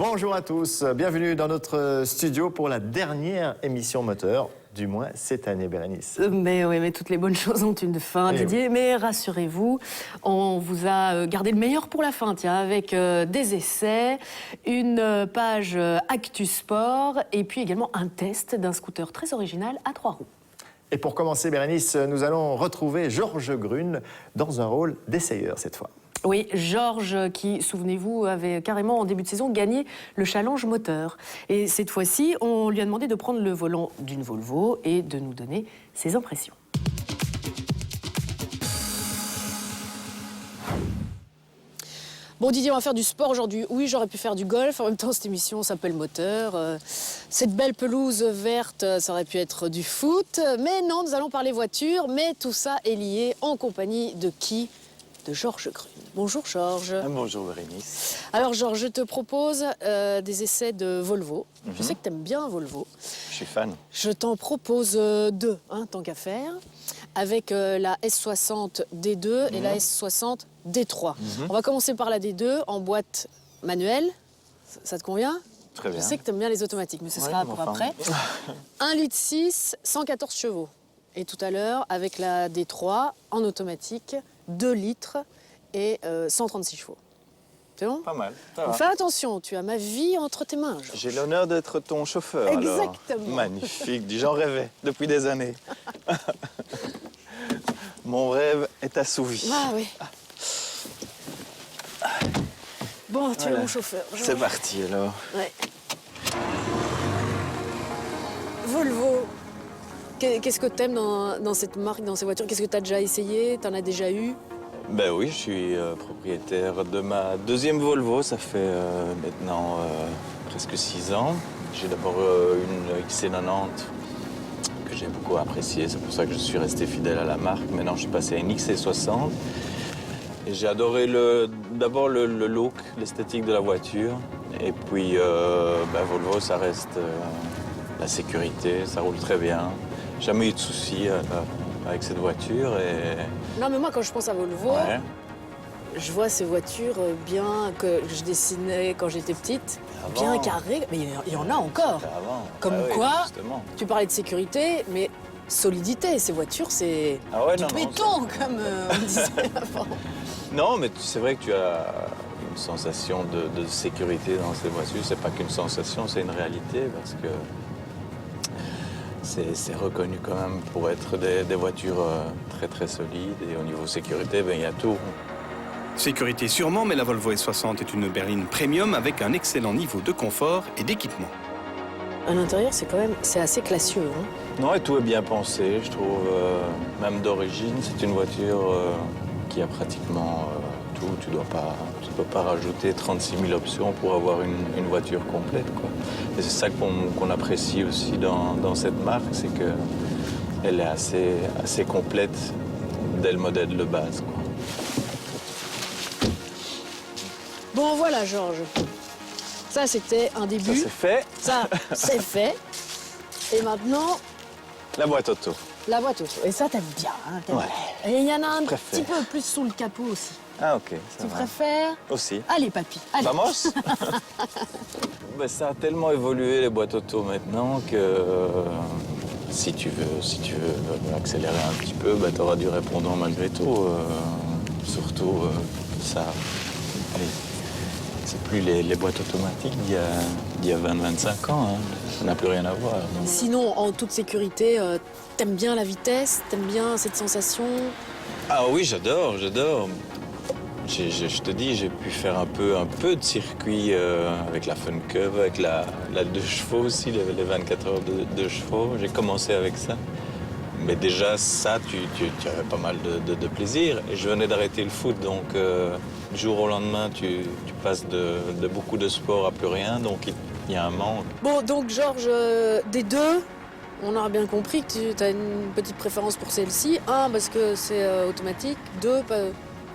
Bonjour à tous, bienvenue dans notre studio pour la dernière émission moteur, du moins cette année, Bérénice. Mais oui, mais toutes les bonnes choses ont une fin, Didier. Oui. Mais rassurez-vous, on vous a gardé le meilleur pour la fin, tiens, avec des essais, une page Actu Sport et puis également un test d'un scooter très original à 3 roues. Et pour commencer, Bérénice, nous allons retrouver Georges Grune dans un rôle d'essayeur cette fois. Oui, Georges qui, souvenez-vous, avait carrément en début de saison gagné le challenge moteur. Et cette fois-ci, on lui a demandé de prendre le volant d'une Volvo et de nous donner ses impressions. Bon Didier, on va faire du sport aujourd'hui. Oui, j'aurais pu faire du golf. En même temps, cette émission s'appelle Moteur. Cette belle pelouse verte, ça aurait pu être du foot. Mais non, nous allons parler voiture. Mais tout ça est lié en compagnie de qui ? De Georges Grune. Bonjour Georges. Bonjour Bérénice. Alors Georges, je te propose des essais de Volvo. Je sais que tu aimes bien Volvo. Je suis fan. Je t'en propose deux, tant qu'à faire, avec la S60 D2 et la S60 D3. On va commencer par la D2 en boîte manuelle. Ça te convient ? Très bien. Je sais que tu aimes bien les automatiques, mais ce sera pour après. 1,6 litre, 114 chevaux. Et tout à l'heure, avec la D3 en automatique, 2 litres et 136 chevaux. C'est bon ? Pas mal. Fais attention, tu as ma vie entre tes mains. J'ai l'honneur d'être ton chauffeur. Exactement. Alors. Magnifique, j'en rêvais depuis des années. Mon rêve est assouvi. Ah oui. Bon, tu es mon chauffeur. C'est parti alors. Ouais. Volvo. Qu'est-ce que tu aimes dans cette marque, dans ces voitures? Qu'est-ce que tu as déjà essayé? Tu en as déjà eu? Ben oui, je suis propriétaire de ma deuxième Volvo. Ça fait maintenant presque 6 ans. J'ai d'abord une XC90 que j'ai beaucoup appréciée. C'est pour ça que je suis resté fidèle à la marque. Maintenant, je suis passé à une XC60. Et j'ai adoré d'abord le look, l'esthétique de la voiture. Et puis, Volvo, ça reste la sécurité. Ça roule très bien. Jamais eu de soucis avec cette voiture. Non, mais moi, quand je pense à Volvo, je vois ces voitures bien que je dessinais quand j'étais petite, bien carrées. Mais il y en a encore. Comme quoi, justement. Tu parlais de sécurité, mais solidité. Ces voitures, c'est du béton, comme on disait avant. Non, mais c'est vrai que tu as une sensation de sécurité dans ces voitures. C'est pas qu'une sensation, c'est une réalité, parce que c'est reconnu quand même pour être des voitures très très solides, et au niveau sécurité, il y a tout. Sécurité sûrement, mais la Volvo S60 est une berline premium avec un excellent niveau de confort et d'équipement. À l'intérieur, c'est assez classieux. Non, et tout est bien pensé, je trouve. Même d'origine, c'est une voiture qui a pratiquement tout. Tu peux pas rajouter 36 000 options pour avoir une voiture complète, quoi. Et c'est ça qu'on apprécie aussi dans cette marque, c'est qu'elle est assez complète dès le modèle de base, quoi. Bon, voilà, Georges. Ça, c'était un début. Ça, c'est fait. Ça, c'est fait. Et maintenant... La boîte auto. La boîte auto. Et ça, t'aimes bien. Et il y en a un petit peu plus sous le capot aussi. Ah, ok. Tu préfères? Aussi. Allez, papy. Allez. Vamos. Ça a tellement évolué, les boîtes auto, maintenant, que si tu veux accélérer un petit peu, tu auras du répondant malgré tout. Surtout, ça... Allez, c'est plus les boîtes automatiques d'il y a 20-25 ans. Ça n'a plus rien à voir. Donc. Sinon, en toute sécurité, t'aimes bien la vitesse? T'aimes bien cette sensation? Ah oui, j'adore. Je te dis, j'ai pu faire un peu de circuit avec la Fun Cub, avec la 2 chevaux aussi, les 24 heures de chevaux. J'ai commencé avec ça. Mais déjà, ça, tu avais pas mal de plaisir. Et je venais d'arrêter le foot, donc du jour au lendemain, tu passes de beaucoup de sport à plus rien, donc il y a un manque. Bon, donc Georges, des deux, on aura bien compris que tu as une petite préférence pour celle-ci. 1, parce que c'est automatique. 2,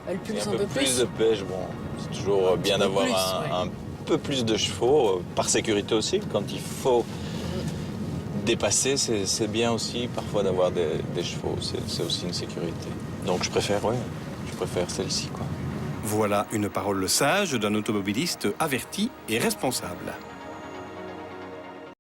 elle pulse un peu plus. Plus de pêche, bon, c'est toujours bien d'avoir un peu plus de chevaux, par sécurité aussi, quand il faut dépasser, c'est bien aussi parfois d'avoir des chevaux, c'est aussi une sécurité. Donc je préfère celle-ci, quoi. Voilà une parole sage d'un automobiliste averti et responsable.